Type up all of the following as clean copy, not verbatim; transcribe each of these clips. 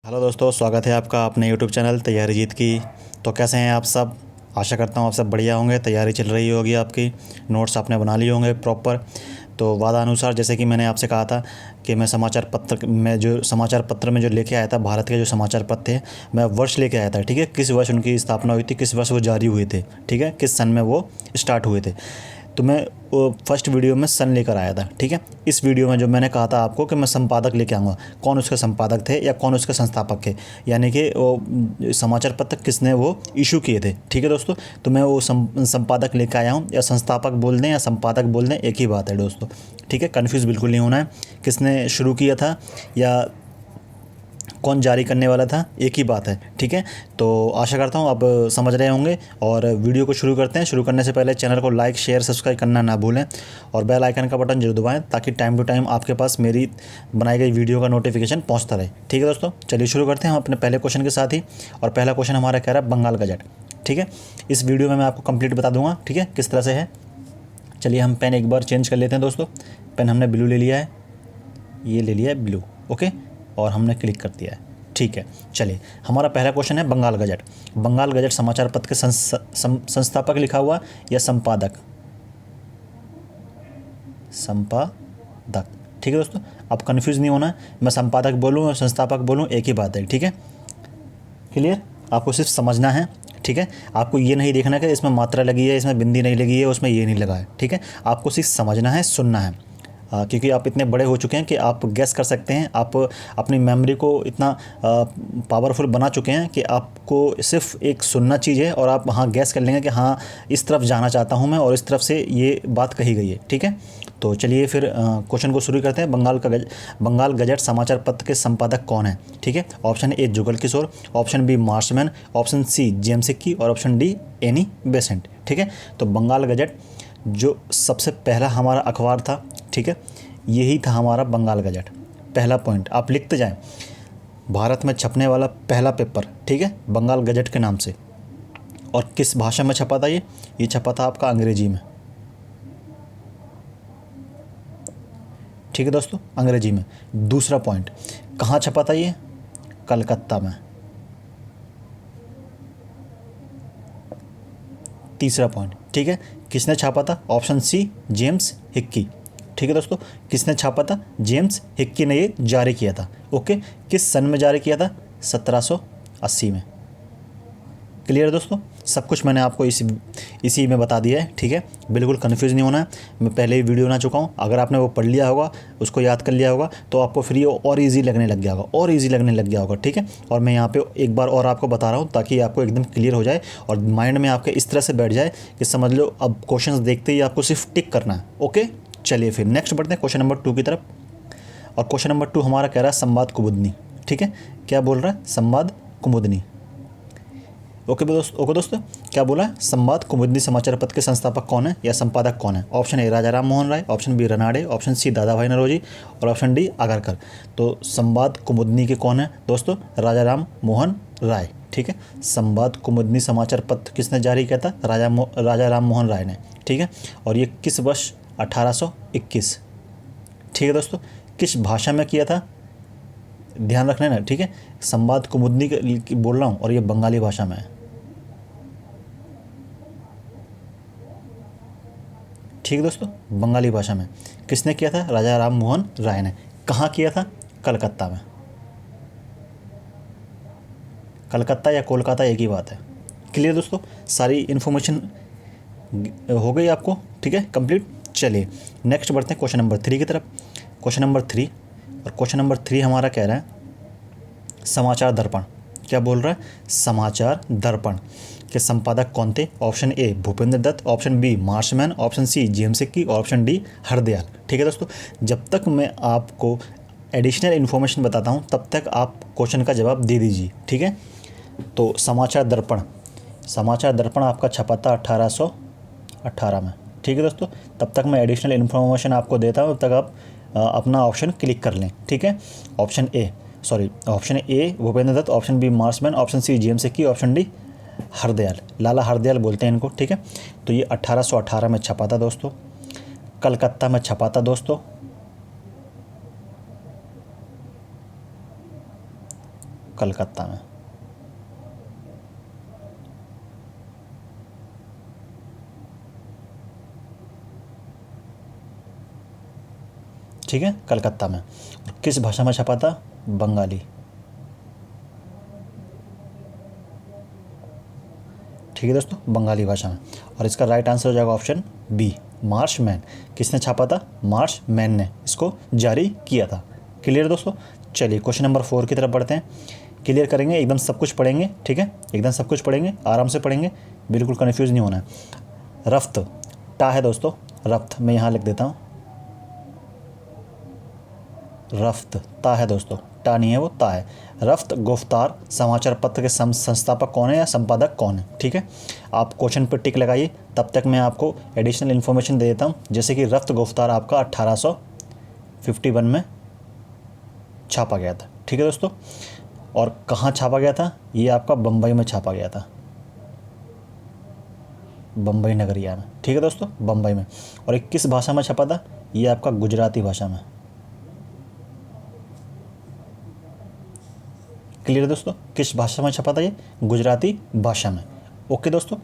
Hello दोस्तों, स्वागत है आपका अपने यूट्यूब चैनल तैयारी जीत की। तो कैसे हैं आप सब? आशा करता हूँ आप सब बढ़िया होंगे। तैयारी चल रही होगी आपकी, नोट्स आपने बना लिए होंगे प्रॉपर। तो वादानुसार जैसे कि मैंने आपसे कहा था कि मैं समाचार पत्र में जो लेके आया था, भारत के जो समाचार पत्र थे, मैं वर्ष लेके आया था। ठीक है, किस वर्ष उनकी स्थापना हुई थी, किस वर्ष वो जारी हुए थे, ठीक है, किस सन में वो स्टार्ट हुए थे। तो मैं वो फर्स्ट वीडियो में सन लेकर आया था। ठीक है, इस वीडियो में जो मैंने कहा था आपको कि मैं संपादक लेके आऊँगा, कौन उसके संपादक थे या कौन उसके संस्थापक थे, यानी कि वो समाचार पत्र किसने वो इशू किए थे। ठीक है दोस्तों, तो मैं वो संपादक लेके आया हूँ। या संस्थापक बोल दें या संपादक बोल दें, एक ही बात है दोस्तों। ठीक है, कन्फ्यूज़ बिल्कुल नहीं होना है, किसने शुरू किया था या कौन जारी करने वाला था, एक ही बात है। ठीक है, तो आशा करता हूँ आप समझ रहे होंगे। और वीडियो को शुरू करते हैं। शुरू करने से पहले चैनल को लाइक शेयर सब्सक्राइब करना ना भूलें और बेल आइकन का बटन जरूर दबाएं, ताकि टाइम टू टाइम आपके पास मेरी बनाई गई वीडियो का नोटिफिकेशन पहुँचता रहे। ठीक है दोस्तों, चलिए शुरू करते हैं हम अपने पहले क्वेश्चन के साथ ही। और पहला क्वेश्चन हमारा कह रहा है बंगाल गजट। ठीक है, इस वीडियो में मैं आपको कंप्लीट बता दूंगा, ठीक है, किस तरह से है। चलिए हम पेन एक बार चेंज कर लेते हैं दोस्तों। पेन हमने ब्लू ले लिया है, ये ले लिया है ब्लू, ओके, और हमने क्लिक कर दिया है। ठीक है, चलिए हमारा पहला क्वेश्चन है बंगाल गजट। बंगाल गजट समाचार पत्र के संस्थापक लिखा हुआ या संपादक? संपादक। ठीक है दोस्तों, आप कंफ्यूज नहीं होना, मैं संपादक बोलूँ या संस्थापक बोलूँ, एक ही बात है। ठीक है, क्लियर? आपको सिर्फ समझना है। ठीक है, आपको ये नहीं देखना कि इसमें मात्रा लगी है, इसमें बिंदी नहीं लगी है, उसमें ये नहीं लगा है। ठीक है, आपको सिर्फ समझना है, सुनना है। क्योंकि आप इतने बड़े हो चुके हैं कि आप गैस कर सकते हैं, आप अपनी मेमोरी को इतना पावरफुल बना चुके हैं कि आपको सिर्फ एक सुनना चीज़ है और आप हाँ गैस कर लेंगे कि हाँ इस तरफ जाना चाहता हूँ मैं और इस तरफ से ये बात कही गई है। ठीक है, तो चलिए फिर क्वेश्चन को शुरू करते हैं। बंगाल गजट समाचार पत्र के संपादक कौन है? ठीक है, option A Jugal Kishore, option B Marshman, option C James सिक्की और ऑप्शन डी एनी बेसेंट। ठीक है, तो बंगाल गजट जो सबसे पहला हमारा अखबार था, ठीक है, यही था हमारा बंगाल गजट। पहला पॉइंट आप लिखते जाएं, भारत में छपने वाला पहला पेपर, ठीक है, बंगाल गजट के नाम से। और किस भाषा में छपा था ये छपा था आपका अंग्रेजी में। ठीक है दोस्तों, अंग्रेजी में। दूसरा पॉइंट, कहाँ छपा था ये? कलकत्ता में। तीसरा पॉइंट, ठीक है, किसने छापा था? Option C James Hicky. ठीक है दोस्तों, किसने छापा था? जेम्स हिक्की ने ये जारी किया था। ओके, किस सन में जारी किया था? 1780 में। क्लियर दोस्तों, सब कुछ मैंने आपको इसी में बता दिया है। ठीक है, बिल्कुल कन्फ्यूज़ नहीं होना है। मैं पहले ही वीडियो बना चुका हूँ, अगर आपने वो पढ़ लिया होगा, उसको याद कर लिया होगा, तो आपको फिर ये और ईजी लगने लग गया होगा, और ईजी लगने लग गया होगा। ठीक है, और मैं यहाँ पे एक बार और आपको बता रहा हूँ ताकि आपको एकदम क्लियर हो जाए और माइंड में आपके इस तरह से बैठ जाए कि समझ लो अब क्वेश्चन देखते ही आपको सिर्फ टिक करना है। ओके, चलिए फिर नेक्स्ट बढ़ते हैं क्वेश्चन नंबर 2 की तरफ। और क्वेश्चन नंबर 2 हमारा कह रहा है संवाद कुमुदनी। ठीक है, क्या बोल रहा है? संवाद कुमुदनी। ओके दोस्तों, क्या बोला है? संवाद कुमुदनी समाचार पत्र के संस्थापक कौन है या संपादक कौन है? Option A Raja Ram Mohan Roy, option B Ranade, option C Dadabhai Naoroji और ऑप्शन डी आगरकर। तो संवाद कुमुदनी के कौन है दोस्तों? राजा राम मोहन राय। ठीक है, संवाद कुमुदनी समाचार पत्र किसने जारी किया था? राजा राम मोहन राय ने। ठीक है, और ये किस वर्ष? 1821। ठीक है दोस्तों, किस भाषा में किया था? ध्यान रखना है ना। ठीक है, संवाद कुमुदनी की बोल रहा हूँ और ये बंगाली भाषा में है। ठीक है दोस्तों, बंगाली भाषा में। किसने किया था? राजा राम मोहन राय ने। कहाँ किया था? कलकत्ता में। कलकत्ता या कोलकाता एक ही बात है। क्लियर दोस्तों, सारी इन्फॉर्मेशन हो गई आपको? ठीक है, कंप्लीट। चलिए नेक्स्ट बढ़ते हैं क्वेश्चन नंबर 3 की तरफ। क्वेश्चन नंबर 3, और क्वेश्चन नंबर 3 हमारा कह रहा है समाचार दर्पण। क्या बोल रहा है? समाचार दर्पण के संपादक कौन थे? Option A Bhupendra Dutt, option B Marshman, option C James सिक्की और ऑप्शन डी हरदयाल। ठीक है दोस्तों, जब तक मैं आपको एडिशनल इन्फॉर्मेशन बताता हूँ तब तक आप क्वेश्चन का जवाब दे दीजिए। ठीक है, तो समाचार दर्पण आपका छपा था 1818 में। ठीक है दोस्तों, तब तक मैं एडिशनल इन्फॉर्मेशन आपको देता हूँ, तब तक आप अपना ऑप्शन क्लिक कर लें। ठीक है, option A Bhupendra Dutt, option B Marshman, option C James Sikki, option D Hardayal. Lala Hardayal बोलते हैं इनको। ठीक है, तो ये 1818 में छपा था दोस्तों, कलकत्ता में छपा था दोस्तों। कलकत्ता में। ठीक है, कलकत्ता में। और किस भाषा में छपा था? बंगाली। ठीक है दोस्तों, बंगाली भाषा में। और इसका राइट आंसर हो जाएगा ऑप्शन बी, मार्शमैन। किसने छापा था? मार्शमैन ने इसको जारी किया था। क्लियर दोस्तों? चलिए क्वेश्चन नंबर 4 की तरफ बढ़ते हैं। क्लियर करेंगे, एकदम सब कुछ पढ़ेंगे। ठीक है, एकदम सब कुछ पढ़ेंगे, आराम से पढ़ेंगे, बिल्कुल कन्फ्यूज़ नहीं होना है। रफ्त, टा है दोस्तों, रफ्त मैं यहाँ लिख देता हूँ। रफ्त ता है दोस्तों, टा नहीं है, वो ता है। रफ्त गुफ्तार समाचार पत्र के संस्थापक कौन है या संपादक कौन है? ठीक है, आप क्वेश्चन पर टिक लगाइए, तब तक मैं आपको एडिशनल इन्फॉर्मेशन दे देता हूँ। जैसे कि रफ्त गुफ्तार आपका 1851 में छापा गया था। ठीक है दोस्तों, और कहाँ छापा गया था? ये आपका बम्बई में छापा गया था, बम्बई नगरिया में। ठीक है दोस्तों, बम्बई में। और ये किस भाषा में छपा था? ये आपका गुजराती भाषा में। क्लियर दोस्तों? किस भाषा में छपा था? ये गुजराती भाषा में। ओके दोस्तों,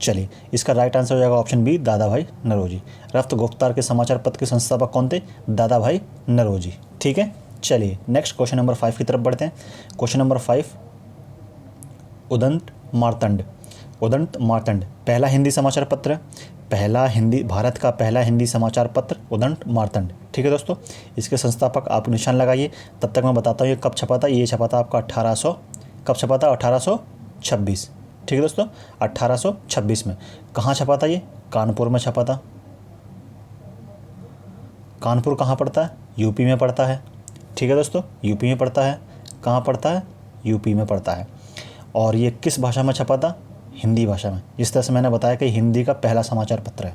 चलिए इसका राइट आंसर हो जाएगा ऑप्शन बी, दादा भाई नौरोजी। रफ्त गुफ्तार के समाचार पत्र के संस्थापक कौन थे? दादा भाई नौरोजी। ठीक है, चलिए नेक्स्ट क्वेश्चन नंबर 5 की तरफ बढ़ते हैं। Question number 5, Udant Martand. उदंत मार्तंड पहला हिंदी समाचार पत्र, भारत का पहला हिंदी समाचार पत्र उदंत मार्तंड। ठीक है दोस्तों, इसके संस्थापक आप निशान लगाइए, तब तक मैं बताता हूँ ये कब छपा था। ये छपा था आपका 1800, कब छपा था? 1826। ठीक है दोस्तों, 1826 में। कहाँ छपा था ये? कानपुर में छपा था। कानपुर कहाँ पड़ता है? यूपी में पड़ता है। ठीक है दोस्तों, यूपी में पड़ता है। कहाँ पड़ता है? यूपी में पड़ता है। और ये किस भाषा में छपा था? हिंदी भाषा में। जिस तरह से मैंने बताया कि हिंदी का पहला समाचार पत्र है।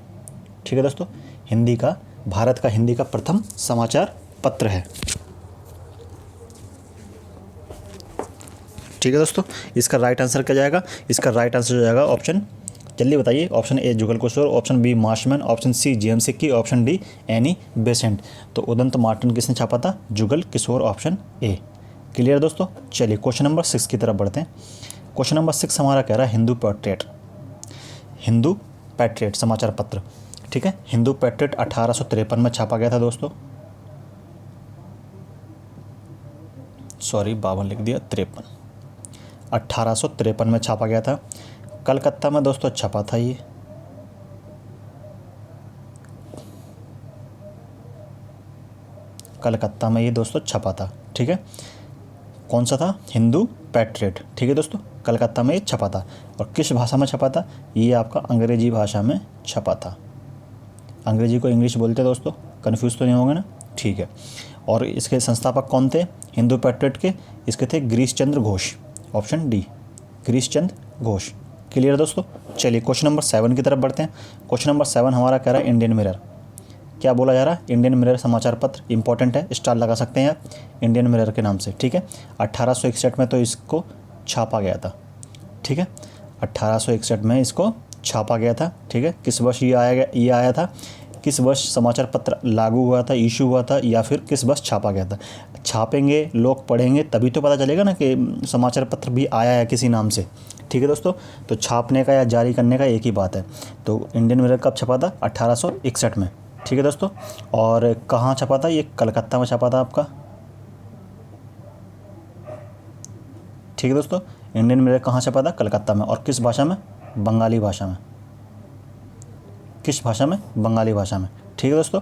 ठीक है दोस्तों, हिंदी का, भारत का हिंदी का प्रथम समाचार पत्र है। ठीक है दोस्तों, इसका राइट आंसर क्या जाएगा? इसका राइट आंसर हो जाएगा ऑप्शन, जल्दी बताइए। Option A Jugal Kishore, option B Marshman, option C James Sikki, option D Annie Besant. तो उदंत मार्तंड किसने छापा था? जुगल किशोर, ऑप्शन ए। क्लियर दोस्तों? चलिए क्वेश्चन नंबर 6 की तरफ बढ़ते हैं। क्वेश्चन नंबर 6 हमारा कह रहा है हिंदू पैट्रियट। हिंदू पैट्रियट समाचार पत्र। ठीक है, हिंदू पैट्रियट 1853 में छापा गया था दोस्तों। सॉरी, 52 लिख दिया, 53। 1853 में छापा गया था। कलकत्ता में दोस्तों छपा था ये। कलकत्ता में ये दोस्तों छपा था। ठीक है, कौन सा था? हिंदू पैट्रियट। ठीक है दोस्तों, कलकत्ता में ये छपा था। और किस भाषा में छपा था? ये आपका अंग्रेजी भाषा में छपा था। अंग्रेजी को इंग्लिश बोलते हैं दोस्तों, कन्फ्यूज़ तो नहीं होंगे ना? ठीक है। और इसके संस्थापक कौन थे हिंदू पैट्रियट के? इसके थे Girish Chandra Ghosh, option D, Girish Chandra Ghosh. Clear दोस्तों? चलिए क्वेश्चन नंबर 7 की तरफ बढ़ते हैं। क्वेश्चन नंबर 7 हमारा कह रहा है इंडियन मिरर। क्या बोला जा रहा है? इंडियन मिरर समाचार पत्र, इंपॉर्टेंट है, स्टार लगा सकते हैं आप इंडियन मिरर के नाम से। ठीक है, 1861 में तो इसको छापा गया था। ठीक है, 1861 में इसको छापा गया था। ठीक है, किस वर्ष ये आया था? किस वर्ष समाचार पत्र लागू हुआ था, इशू हुआ था, या फिर किस वर्ष छापा गया था? छापेंगे, लोग पढ़ेंगे, तभी तो पता चलेगा ना कि समाचार पत्र भी आया है किसी नाम से। ठीक है दोस्तों, तो छापने का या जारी करने का एक ही बात है। तो इंडियन मिरर कब छपा था? 1861 में। ठीक है दोस्तों, और कहाँ छपा था? ये कलकत्ता में छपा था आपका। ठीक है दोस्तों, इंडियन मिरर कहाँ छपा था? कलकत्ता में। और किस भाषा में? बंगाली भाषा में। किस भाषा में? बंगाली भाषा में। ठीक है दोस्तों,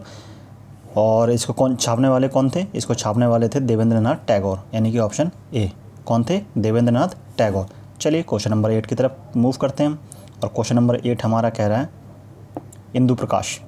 और इसको कौन छापने वाले कौन थे? इसको छापने वाले थे देवेंद्र नाथ टैगोर, यानी कि ऑप्शन ए। कौन थे? देवेंद्र नाथ टैगोर। चलिए क्वेश्चन नंबर 8 की तरफ मूव करते हैं। और क्वेश्चन नंबर 8 हमारा कह रहा है इंदु प्रकाश।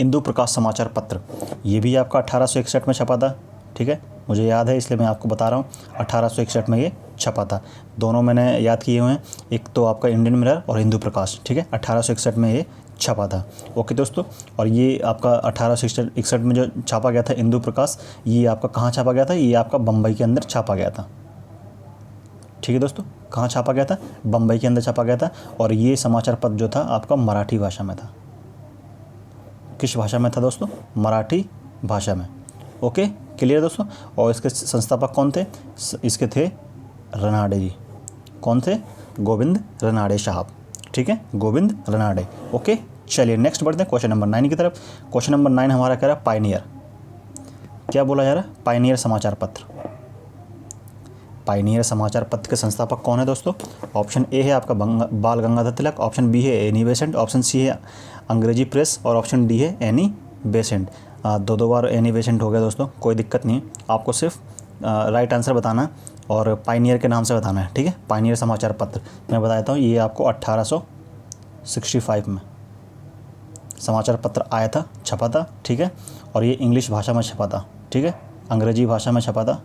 इंदु प्रकाश समाचार पत्र, ये भी आपका 1861 में छपा था। ठीक है, मुझे याद है इसलिए मैं आपको बता रहा हूँ, 1861 में ये छपा था। दोनों मैंने याद किए हुए हैं, एक तो आपका इंडियन मिरर और इंदु प्रकाश। ठीक है, 1861 में ये छपा था। ओके दोस्तों, और ये आपका 1861 में जो छापा गया था इंदु प्रकाश, ये आपका कहाँ छापा गया था? ये आपका बम्बई के अंदर छापा गया था। ठीक है दोस्तों, कहाँ छापा गया था? बम्बई के अंदर छापा गया था। और ये समाचार पत्र जो था आपका मराठी भाषा में था। किस भाषा में था दोस्तों? मराठी भाषा में। ओके, क्लियर दोस्तों। और इसके संस्थापक कौन थे? इसके थे रनाडे जी। कौन थे? गोविंद रनाडे साहब, ठीक है, गोविंद रनाडे। ओके, चलिए नेक्स्ट बढ़ते हैं क्वेश्चन नंबर 9 की तरफ। क्वेश्चन नंबर 9 हमारा कह रहा है पायनियर। क्या बोला जा रहा है? पायनियर समाचार पत्र। पायनियर समाचार पत्र के संस्थापक कौन है दोस्तों? ऑप्शन ए है आपका बाल गंगाधर तिलक, ऑप्शन बी है एनी बेसेंट, ऑप्शन सी है अंग्रेजी प्रेस और ऑप्शन डी है एनी बेसेंट। दो बार एनी बेसेंट हो गया दोस्तों, कोई दिक्कत नहीं है, आपको सिर्फ राइट आंसर बताना है और पायनियर के नाम से बताना है, ठीक है। पायनियर समाचार पत्र मैं बता देता हूँ, ये आपको 1865 में समाचार पत्र आया था, छपा था, ठीक है, और ये इंग्लिश भाषा में छपा था, ठीक है, अंग्रेजी भाषा में छपा था।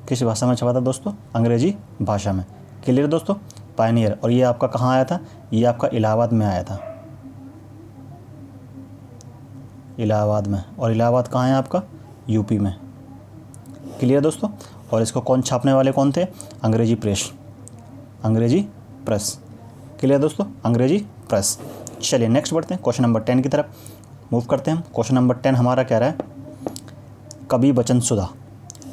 किस भाषा में छपा था दोस्तों? अंग्रेजी भाषा में। क्लियर दोस्तों? पायनियर। और ये आपका कहाँ आया था? ये आपका इलाहाबाद में आया था, इलाहाबाद में। और इलाहाबाद कहाँ है आपका? यूपी में। क्लियर दोस्तों? और इसको कौन छापने वाले कौन थे? अंग्रेजी प्रेस, अंग्रेजी प्रेस। क्लियर दोस्तों? अंग्रेजी प्रेस। चलिए नेक्स्ट बढ़ते हैं क्वेश्चन नंबर 10 की तरफ मूव करते हैं। क्वेश्चन नंबर 10 हमारा कह रहा है कवि वचन सुधा।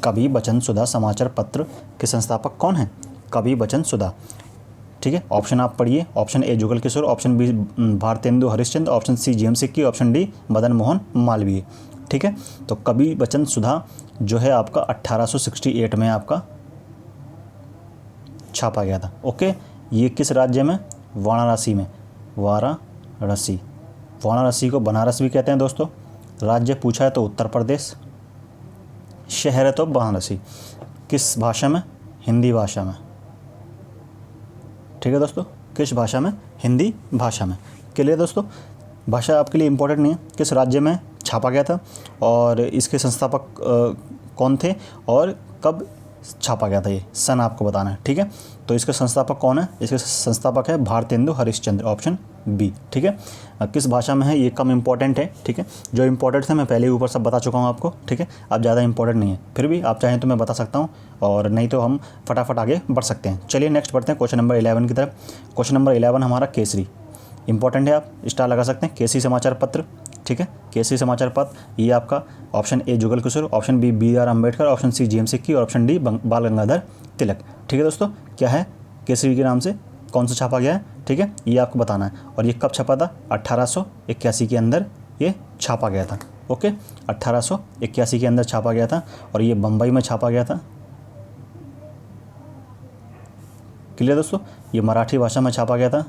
कवि वचन सुधा समाचार पत्र के संस्थापक कौन है? कवि वचन सुधा, ठीक है। ऑप्शन आप पढ़िए। Option A Jugal Kishore, option B Bharatendu Harishchandra, option C GM Hicky, option D Madan Mohan Malviya, ठीक है। तो कवि वचन सुधा जो है आपका 1868 में आपका छापा गया था। ओके, ये किस राज्य में? वाराणसी में। वाराणसी, वाराणसी को बनारस भी कहते हैं दोस्तों। राज्य पूछा है तो उत्तर प्रदेश, शहर है तो वाराणसी। किस भाषा में? हिंदी भाषा में, ठीक है दोस्तों। किस भाषा में? हिंदी भाषा में। क्लियर दोस्तों? भाषा आपके लिए इंपॉर्टेंट नहीं है। किस राज्य में छापा गया था और इसके संस्थापक कौन थे और कब छापा गया था, ये सन आपको बताना है, ठीक है। तो इसके संस्थापक कौन है? इसके संस्थापक है भारतेंदु हरिश्चंद्र, ऑप्शन बी, ठीक है। किस भाषा में है ये कम इंपॉर्टेंट है, ठीक है। जो इंपॉर्टेंट थे मैं पहले ही ऊपर सब बता चुका हूँ आपको, ठीक है। अब ज़्यादा इंपॉर्टेंट नहीं है, फिर भी आप चाहें तो मैं बता सकता हूँ और नहीं तो हम फटाफट आगे बढ़ सकते हैं। चलिए नेक्स्ट बढ़ते हैं क्वेश्चन नंबर 11 की तरफ। क्वेश्चन नंबर 11 हमारा केसरी। इंपॉर्टेंट है, आप स्टार लगा सकते हैं। केसरी समाचार पत्र, ठीक है। केसरी समाचार पत्र ये आपका option A Jugal Kishore, option B BR Ambedkar, option C GM सिक्की और ऑप्शन डी बाल गंगाधर तिलक, ठीक है दोस्तों। क्या है? केसरी के नाम से कौन सा छापा गया है, ठीक है, ये आपको बताना है। और ये कब छपा था? 1881 के अंदर ये छापा गया था। ओके, 1881 के अंदर छापा गया था और ये बम्बई में छापा गया था। क्लियर दोस्तों? ये मराठी भाषा में छापा गया था,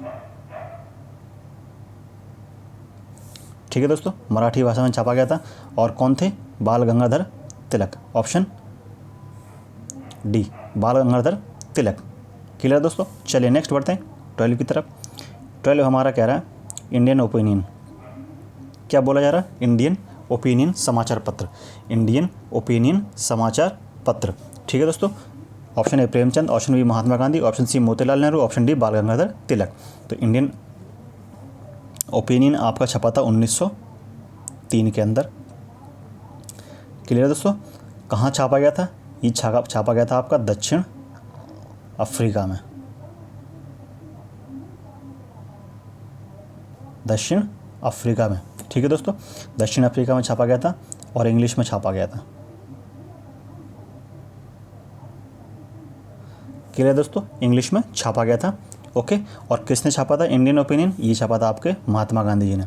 ठीक है दोस्तों, मराठी भाषा में छापा गया था। और कौन थे? बाल गंगाधर तिलक, ऑप्शन डी बाल गंगाधर तिलक। क्लियर दोस्तों? चलिए नेक्स्ट बढ़ते हैं 12 की तरफ। 12 हमारा कह रहा है इंडियन ओपिनियन। क्या बोला जा रहा है? इंडियन ओपिनियन समाचार पत्र, इंडियन ओपिनियन समाचार पत्र, ठीक है दोस्तों। Option A Premchand, option B Mahatma Gandhi, option C Motilal Nehru, option D Bal Gangadhar Tilak. तो इंडियन ओपिनियन आपका छपा था 1903 के अंदर। क्लियर दोस्तों? कहाँ छापा गया था? ये छापा गया था आपका दक्षिण अफ्रीका में, दक्षिण अफ्रीका में, ठीक है दोस्तों। दक्षिण अफ्रीका में छापा गया था और इंग्लिश में छापा गया था। क्लियर दोस्तों? इंग्लिश में छापा गया था। ओके, और किसने छापा था इंडियन ओपिनियन? ये छापा था आपके महात्मा गांधी जी ने,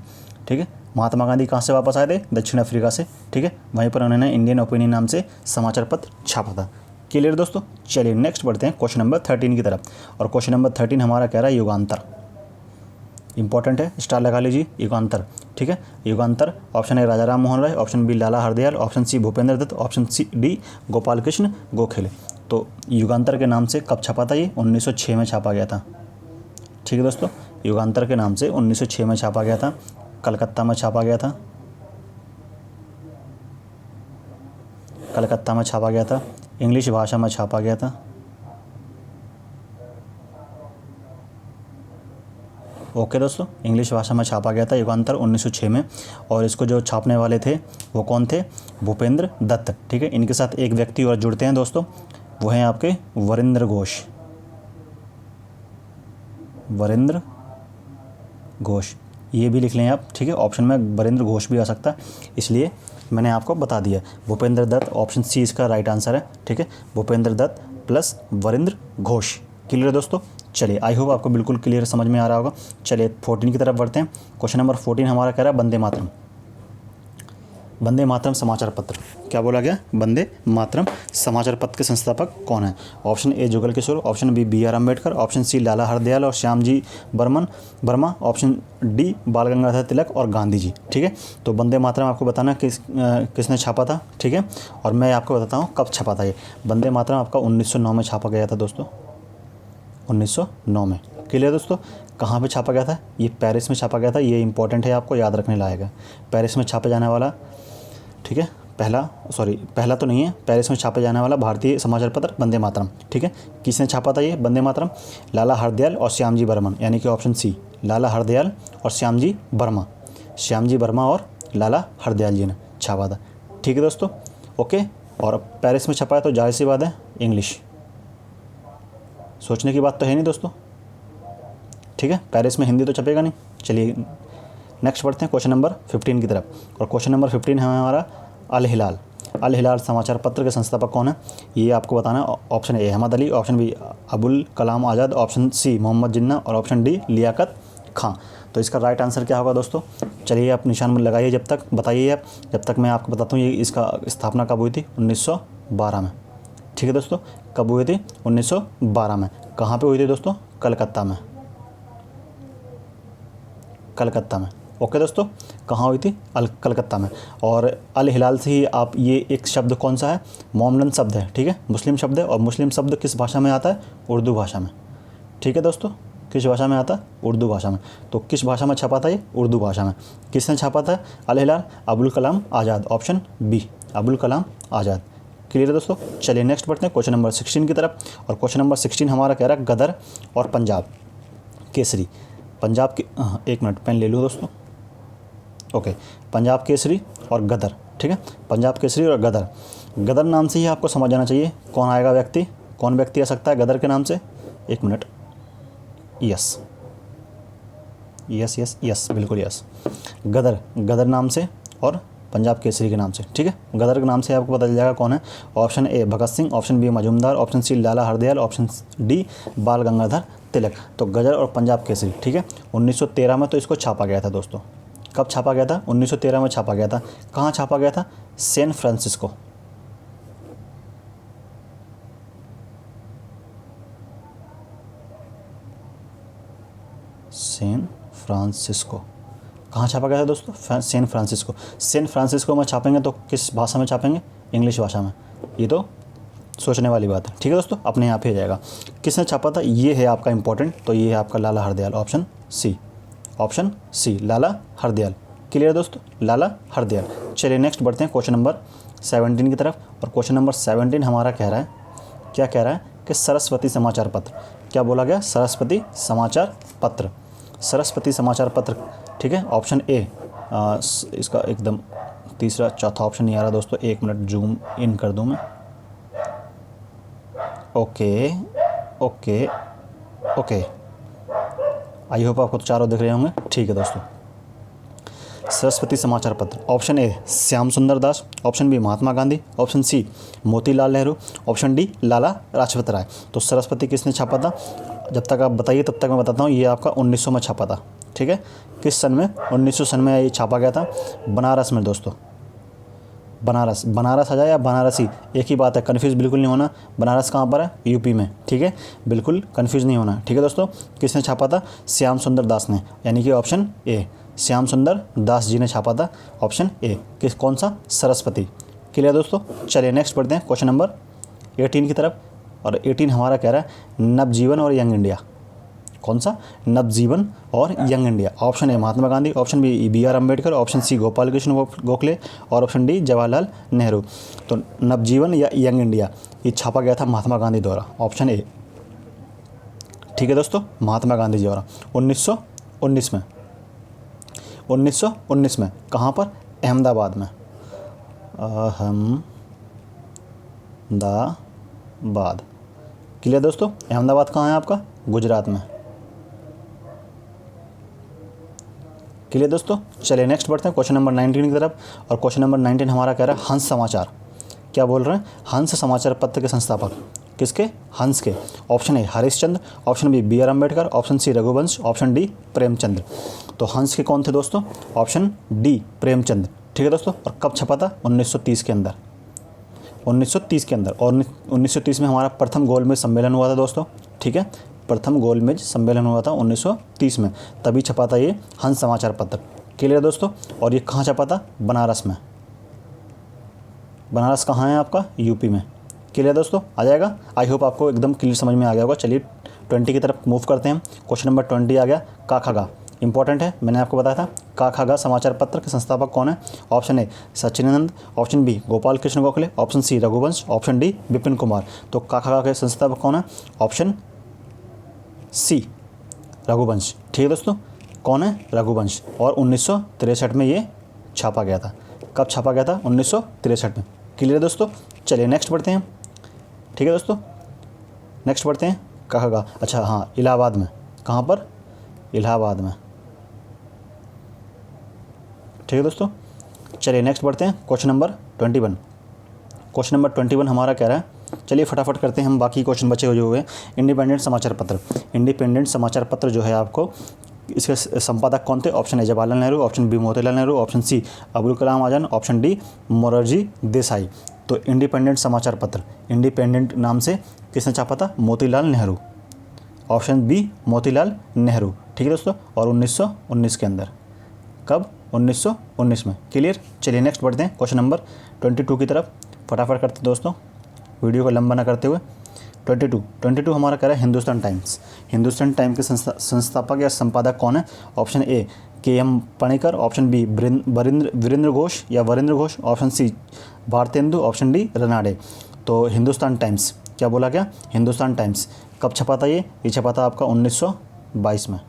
ठीक है। महात्मा गांधी कहाँ से वापस आए थे? दक्षिण अफ्रीका से, ठीक है। वहीं पर उन्होंने इंडियन ओपिनियन नाम से समाचार पत्र छापा था। क्लियर दोस्तों? चलिए नेक्स्ट बढ़ते हैं क्वेश्चन नंबर 13 की तरफ। और क्वेश्चन नंबर 13 हमारा कह रहा है युगांतर। इंपॉर्टेंट है, स्टार लगा लीजिए। युगांतर, ठीक है। Yugantar option A Raja Ram Mohan Roy, option B Lala Hardayal, option C Bhupendra Dutt, option C D Gopal Krishna Gokhale. तो युगांतर के नाम से कब छपा था? ये 1906 में छापा गया था, ठीक है दोस्तों। युगांतर के नाम से 1906 में छापा गया था, कलकत्ता में छापा गया था, कलकत्ता में छापा गया था, इंग्लिश भाषा में छापा गया था। ओके दोस्तों, इंग्लिश भाषा में छापा गया था युगांतर 1906 में। और इसको जो छापने वाले थे वो कौन थे? भूपेंद्र दत्त, ठीक है। इनके साथ एक व्यक्ति और जुड़ते हैं दोस्तों, वो हैं आपके वरिंद्र घोष, वरिंद्र घोष, ये भी लिख लें आप, ठीक है। ऑप्शन में वरिंद्र घोष भी आ सकता है, इसलिए मैंने आपको बता दिया। भूपेंद्र दत्त, ऑप्शन सी इसका राइट आंसर है, ठीक है। भूपेंद्र दत्त प्लस वरिंद्र घोष। क्लियर है दोस्तों? चलिए, आई होप आपको बिल्कुल क्लियर समझ में आ रहा होगा। चलिए 14 की तरफ बढ़ते हैं। क्वेश्चन नंबर 14 हमारा कह रहा है वंदे मातरम। वंदे मातरम समाचार पत्र, क्या बोला गया? वंदे मातरम समाचार पत्र के संस्थापक कौन है? Option A Jugal Kishore, option B B R Ambedkar, option C Lala Hardayal और श्यामजी वर्मा, ऑप्शन डी बाल गंगाधर तिलक और गांधी जी। ठीक है, तो वंदे मातरम आपको बताना किसने छापा था। ठीक है, और मैं आपको बताता हूँ कब छपा था ये। वंदे मातरम आपका 1909 में छापा गया था दोस्तों, 1909 में। क्लियर दोस्तों? कहाँ पे छापा गया था? ये पेरिस में छापा गया था। ये इंपॉर्टेंट है, आपको याद रखने लायक है। पेरिस में छापे जाने वाला, ठीक है, पहला तो नहीं है, पेरिस में छापे जाने वाला भारतीय समाचार पत्र वंदे मातरम। ठीक है, किसने छापा था ये वंदे मातरम? लाला हरदयाल और श्यामजी बर्मन, यानी कि ऑप्शन सी, लाला हरदयाल और श्यामजी वर्मा और लाला हरदयाल जी ने छापा था। ठीक है दोस्तों, ओके। और पेरिस में छपा है तो जाहिर सी बात है इंग्लिश, सोचने की बात तो है नहीं दोस्तों। ठीक है, पेरिस में हिंदी तो छपेगा नहीं। चलिए नेक्स्ट बढ़ते हैं क्वेश्चन नंबर 15 की तरफ। और क्वेश्चन नंबर 15 है हमारा अल हिलाल। अल हिलाल समाचार पत्र के संस्थापक कौन है? ये आपको बताना है। Option A Ahmad Ali, option B Abul Kalam Azad, option C Mohammad Jinnah और ऑप्शन डी लियाकत खां। तो इसका राइट आंसर क्या होगा दोस्तों? चलिए आप निशान में लगाइए, जब तक बताइए आप, जब तक मैं आपको बताता हूँ ये इसका स्थापना कब हुई थी? 1912 में। ठीक है दोस्तों, कब हुई थी? 1912 में। कहाँ पे हुई थी दोस्तों? कलकत्ता में। कलकत्ता में, ओके दोस्तों, कहाँ हुई थी? कलकत्ता में। और अल हिलाल से ही आप, ये एक शब्द कौन सा है? मोमडन शब्द है। ठीक है, मुस्लिम शब्द है। और मुस्लिम शब्द किस भाषा में आता है? उर्दू भाषा में। ठीक है दोस्तों, किस भाषा में आता है? उर्दू भाषा में। तो किस भाषा में छपा था ये? उर्दू भाषा में। किसने छापा था अल हिलाल? अबुल कलाम आज़ाद, ऑप्शन बी अबुल कलाम आज़ाद। क्लियर है दोस्तों? चलिए नेक्स्ट बढ़ते हैं क्वेश्चन नंबर 16 की तरफ। और क्वेश्चन नंबर 16 हमारा कह रहा है गदर और पंजाब केसरी। पंजाब की, एक मिनट पेन ले लो दोस्तों। ओके, पंजाब केसरी और गदर। ठीक है, पंजाब केसरी और गदर। गदर नाम से ही आपको समझ आना चाहिए कौन आएगा व्यक्ति, कौन व्यक्ति आ सकता है गदर के नाम से। एक minute, yes yes yes yes, बिल्कुल यस। गदर नाम से और पंजाब केसरी के नाम से। ठीक है, गदर के नाम से आपको पता चल जाएगा कौन है। Option A Bhagat Singh, option B Majumdar, option C Lala Hardayal, option D Bal Gangadhar Tilak. तो गदर और पंजाब केसरी। ठीक है, 1913 में तो इसको छापा गया था दोस्तों। कब छापा गया था? 1913 में छापा गया था। कहाँ छापा गया था? San Francisco. सैन फ्रांसिस्को कहाँ छापा गया था दोस्तों? San Francisco. सैन फ्रांसिस्को में छापेंगे तो किस भाषा में छापेंगे? इंग्लिश भाषा में। ये तो सोचने वाली बात है। ठीक है दोस्तों, अपने आप ही आ जाएगा। किसने छापा था? ये है आपका इंपॉर्टेंट, तो ये है आपका लाला Hardayal, option C Lala Hardayal. Clear दोस्तों? लाला हरदयाल। चलिए नेक्स्ट बढ़ते हैं क्वेश्चन नंबर 17 की तरफ। और क्वेश्चन नंबर 17 हमारा कह रहा है, क्या कह रहा है कि सरस्वती समाचार पत्र। क्या बोला गया? सरस्वती समाचार पत्र। सरस्वती समाचार पत्र। ठीक है, ऑप्शन ए, इसका एकदम तीसरा चौथा ऑप्शन नहीं आ रहा दोस्तों, एक मिनट जूम इन कर दूं मैं। Okay okay okay, I hope आपको तो चारों दिख रहे होंगे। ठीक है दोस्तों, सरस्वती समाचार पत्र। Option A Shyam Sundar Das, option B Mahatma Gandhi, option C Motilal Nehru, option D Lala Lajpat Rai. तो सरस्वती किसने छापा था? जब तक आप बताइए तब तक मैं बताता हूँ। ये आपका 1900 में छापा था। ठीक है, किस सन में? 1900 सन में ये छापा गया था, बनारस में दोस्तों। बनारस आ जाए या बनारसी, एक ही बात है, कन्फ्यूज़ बिल्कुल नहीं होना। बनारस कहाँ पर है? यूपी में। ठीक है, बिल्कुल कन्फ्यूज़ नहीं होना। ठीक है दोस्तों, किसने छापा था? श्याम सुंदर दास ने, यानी कि ऑप्शन ए श्याम सुंदर दास जी ने छापा था, ऑप्शन ए। कौन सा? सरस्वती। क्लियर दोस्तों? चलिए नेक्स्ट पढ़ते हैं क्वेश्चन नंबर 18 की तरफ। और 18 हमारा कह रहा है नवजीवन और यंग इंडिया। कौन सा? नवजीवन और young India. Option A Mahatma Gandhi, option B B R Ambedkar, option C Gopal Krishna Gokhale और ऑप्शन डी जवाहरलाल नेहरू। तो नवजीवन या यंग इंडिया ये छापा गया था महात्मा गांधी द्वारा, ऑप्शन ए। ठीक है दोस्तों, महात्मा गांधी द्वारा 1919 में। 1919 में कहाँ पर? अहमदाबाद में। अहमदाबाद। क्लियर दोस्तों? अहमदाबाद कहाँ है आपका? गुजरात में। क्लियर दोस्तों? चलिए नेक्स्ट बढ़ते हैं क्वेश्चन नंबर 19 की तरफ। और क्वेश्चन नंबर 19 हमारा कह रहा है हंस समाचार। क्या बोल रहे हैं? हंस समाचार पत्र के संस्थापक किसके? हंस के। Option A Harishchandra, option B B R Ambedkar, option C Raghuvansh, option D Premchandra. तो हंस के कौन थे दोस्तों? Option D Premchandra. ठीक है दोस्तों। और कब छपा था? 1930 के अंदर, 1930 के अंदर। और 1930 में हमारा प्रथम गोलमेज सम्मेलन हुआ था दोस्तों। ठीक है, प्रथम गोलमेज सम्मेलन हुआ था 1930 में, तभी छपा था ये हंस समाचार पत्र। क्लियर दोस्तों। और ये कहाँ छपा था? बनारस में। बनारस कहाँ है आपका? यूपी में। क्लियर दोस्तों, आ जाएगा। आई होप आपको एकदम क्लियर समझ में आ गया होगा। चलिए 20 की तरफ मूव करते हैं। क्वेश्चन नंबर 20 आ गया, काखागा। इंपॉर्टेंट है, मैंने आपको बताया था। काखागा समाचार पत्र के संस्थापक कौन है? Option A Sachchidanand, option B Gopal Krishna Gokhale, option C Raghuvansh, option D Vipin Kumar. तो काखागा के संस्थापक कौन है? Option C Raghuvansh. ठीक है दोस्तों, कौन है? रघुवंश। और 1963 में ये छापा गया था। कब छापा गया था? 1963 में। क्लियर दोस्तों। चलिए नेक्स्ट बढ़ते हैं। ठीक है दोस्तों, नेक्स्ट बढ़ते हैं। काखागा, अच्छा हाँ, इलाहाबाद में। कहाँ पर? इलाहाबाद में। ठीक है दोस्तों। चलिए नेक्स्ट बढ़ते हैं। Question number 21। क्वेश्चन नंबर 21 हमारा कह रहा है, चलिए फटाफट करते हैं हम, बाकी क्वेश्चन बचे हुए। इंडिपेंडेंट समाचार पत्र। इंडिपेंडेंट समाचार पत्र जो है आपको, इसके संपादक कौन थे? Option A Jawaharlal Nehru, option B Motilal Nehru, option C Abul Kalam Azad, option D Morarji Desai. तो इंडिपेंडेंट समाचार पत्र, इंडिपेंडेंट नाम से किसने छापा था? मोतीलाल नेहरू। Option B Motilal Nehru. ठीक है दोस्तों। और 1919 के अंदर। कब? 1919 में। क्लियर। चलिए नेक्स्ट बढ़ते हैं क्वेश्चन नंबर 22 की तरफ। फटाफट करते हैं दोस्तों, वीडियो को लंबा ना करते हुए। 22 हमारा कह रहा है हिंदुस्तान टाइम्स। हिंदुस्तान टाइम्स के संस्थापक या संपादक कौन है? Option A KM. Panikkar, option B Virendra Ghosh या Varendra Ghosh, option C Bharatendu, option D Ranade. तो हिंदुस्तान टाइम्स क्या बोला गया? हिंदुस्तान टाइम्स। कब छपा था ये छपा था आपका 1922 में।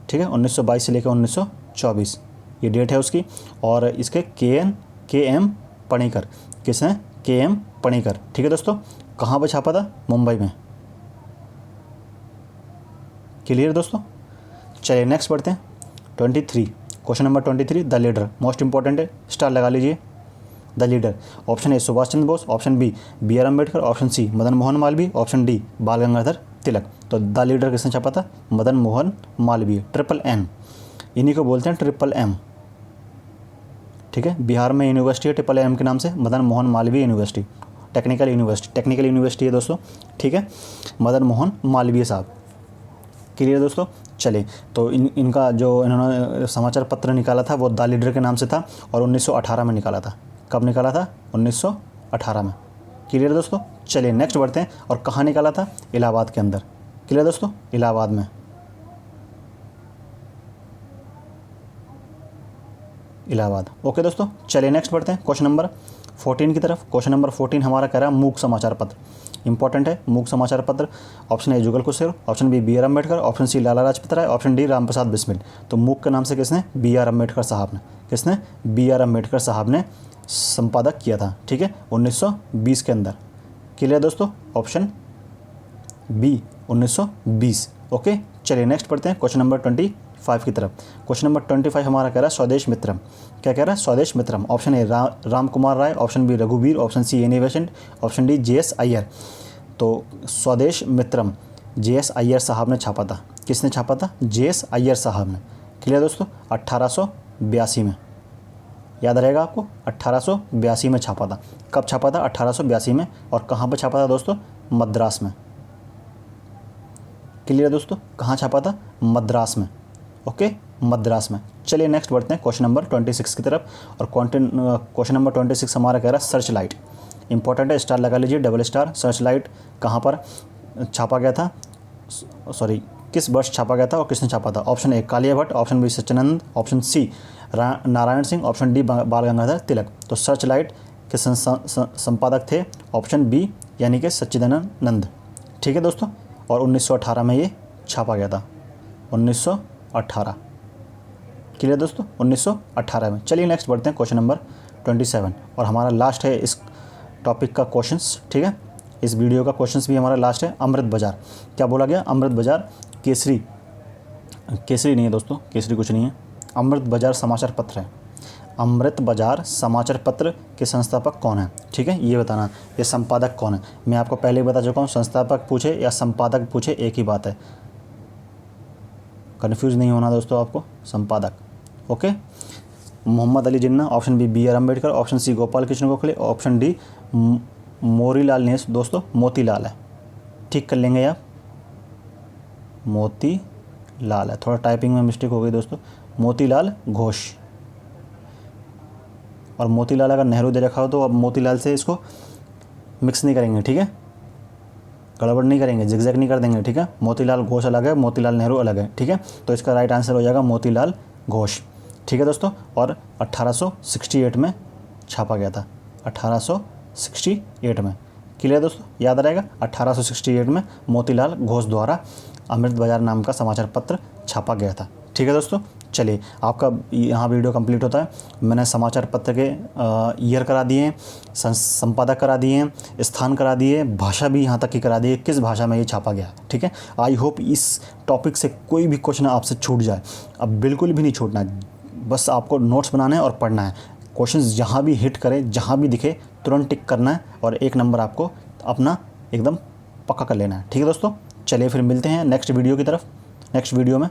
ठीक है, 1922 से लेकर 1924 ये डेट है उसकी। और इसके के.एम. पणिकर, किसने? के.एम. पणिकर। ठीक है दोस्तों। कहाँ पर छापा था? मुंबई में। क्लियर दोस्तों। चलिए नेक्स्ट बढ़ते हैं 23। Question number 23, the leader. Most important है, स्टार लगा लीजिए। The leader. Option A Subhash Chandra Bose, option B B R Ambedkar, option C Madan Mohan Malviya, option D Bal Gangadhar Tilak. तो द लीडर किसने छापा था? मदन मोहन मालवीय। ट्रिपल एम, इन्हीं को बोलते हैं ट्रिपल एम। ठीक है, बिहार में यूनिवर्सिटी है ट्रिपल एम के नाम से, Madan Mohan Malviya university, technical university है दोस्तों। ठीक है, मदन मोहन मालवीय साहब। क्लियर दोस्तों। चलिए, तो इनका जो इन्होंने समाचार पत्र निकाला था वो द लीडर के नाम से था, और 1918 में निकाला था। कब निकाला था? 1918 में। क्लियर दोस्तों। चलिए नेक्स्ट बढ़ते हैं। और कहाँ निकाला था? इलाहाबाद के अंदर। क्लियर दोस्तों, इलाहाबाद में। इलाहाबाद। ओके दोस्तों। चलिए नेक्स्ट बढ़ते हैं क्वेश्चन नंबर 14 की तरफ। क्वेश्चन नंबर 14 हमारा कह रहा है मूक समाचार पत्र। इंपॉर्टेंट है मूक समाचार पत्र। Option A Jugal Kishore, option B B R Ambedkar, option C Lala Lajpat Rai, option D Ramprasad Bismil. तो मूक के नाम से किसने? बी आर अम्बेडकर साहब ने। किसने? बी आर अम्बेडकर साहब ने संपादक किया था। ठीक है, 1920 के अंदर। क्लियर दोस्तों। Option B 1920। ओके। चलिए नेक्स्ट पढ़ते हैं क्वेश्चन नंबर 25 की तरफ। क्वेश्चन नंबर 25 हमारा कह रहा है स्वदेश मित्रम। क्या कह रहा है? Swadesh Mitram. Option A Ram Kumar Rai, option B रघुवीर, option C Annie Besant, option D JS. Iyer. तो स्वदेश मित्रम जे.एस. अय्यर साहब ने छापा था। किसने छापा था? जे.एस. अय्यर साहब ने। क्लियर दोस्तों। 1882 में। याद रहेगा आपको, 1882 में छापा था। कब छापा था? 1882 में। और कहाँ पर छापा था दोस्तों? मद्रास में। क्लियर दोस्तों। कहाँ छापा था? मद्रास में। ओके, मद्रास में। चलिए नेक्स्ट बढ़ते हैं क्वेश्चन नंबर 26 की तरफ। और क्वेश्चन नंबर 26 हमारा कह रहा है सर्च लाइट। इंपॉर्टेंट है, स्टार लगा लीजिए, डबल स्टार। सर्च लाइट कहाँ पर छापा गया था? सॉरी, किस वर्ष छापा गया था और किसने छापा था? Option A Kalia Bhatt, option B Sachchidanand, option C Narayan Singh, option D Bal Gangadhar Tilak. तो सर्च लाइट के संपादक थे ऑप्शन बी यानी कि सच्चिदानंद। ठीक है दोस्तों। और 1918 में ये छापा गया था। 1918। क्लियर दोस्तों, 1918 में। चलिए नेक्स्ट बढ़ते हैं क्वेश्चन नंबर 27। और हमारा लास्ट है इस टॉपिक का क्वेश्चंस। ठीक है, इस वीडियो का क्वेश्चंस भी हमारा लास्ट है। अमृत बाजार। क्या बोला गया? अमृत बाजार केसरी नहीं है दोस्तों, केसरी कुछ नहीं है। अमृत बाजार समाचार पत्र है। अमृत बाजार समाचार पत्र के संस्थापक कौन है, ठीक है, ये बताना। ये संपादक कौन है, मैं आपको पहले ही बता चुका हूँ, संस्थापक पूछे या संपादक पूछे एक ही बात है, कन्फ्यूज़ नहीं होना दोस्तों आपको, संपादक। Okay. Mohammad Ali Jinnah, option B B R Ambedkar, option C Gopal Krishna Gokhale, option D Motilal Nehru. दोस्तों मोतीलाल है, ठीक कर लेंगे आप, मोतीलाल है, थोड़ा टाइपिंग में मिस्टेक हो गई दोस्तों, मोतीलाल घोष। और मोतीलाल अगर नेहरू दे रखा हो तो अब मोतीलाल से इसको मिक्स नहीं करेंगे, ठीक है, गड़बड़ नहीं करेंगे, जिगजैग नहीं कर देंगे, ठीक है। मोतीलाल घोष अलग है, मोतीलाल नेहरू अलग है, ठीक है। तो इसका राइट आंसर हो जाएगा मोतीलाल घोष, ठीक है दोस्तों। और 1868 में छापा गया था, 1868 में। क्लियर दोस्तों, याद रहेगा, 1868 में मोतीलाल घोष द्वारा अमृत बाजार नाम का समाचार पत्र छापा गया था, ठीक है दोस्तों। चलिए, आपका यहाँ वीडियो कंप्लीट होता है। मैंने समाचार पत्र के ईयर करा दिए, संपादक करा दिए, स्थान करा दिए, भाषा भी यहाँ तक की करा दी, किस भाषा में ये छापा गया, ठीक है। आई होप इस टॉपिक से कोई भी क्वेश्चन आपसे छूट जाए। अब बिल्कुल भी नहीं छूटना है, बस आपको नोट्स बनाना है और पढ़ना है। क्वेश्चंस जहाँ भी हिट करे, जहाँ भी दिखे, तुरंत टिक करना है और 1 नंबर आपको अपना एकदम पक्का कर लेना है, ठीक है दोस्तों। चलिए फिर मिलते हैं नेक्स्ट वीडियो की तरफ, नेक्स्ट वीडियो में।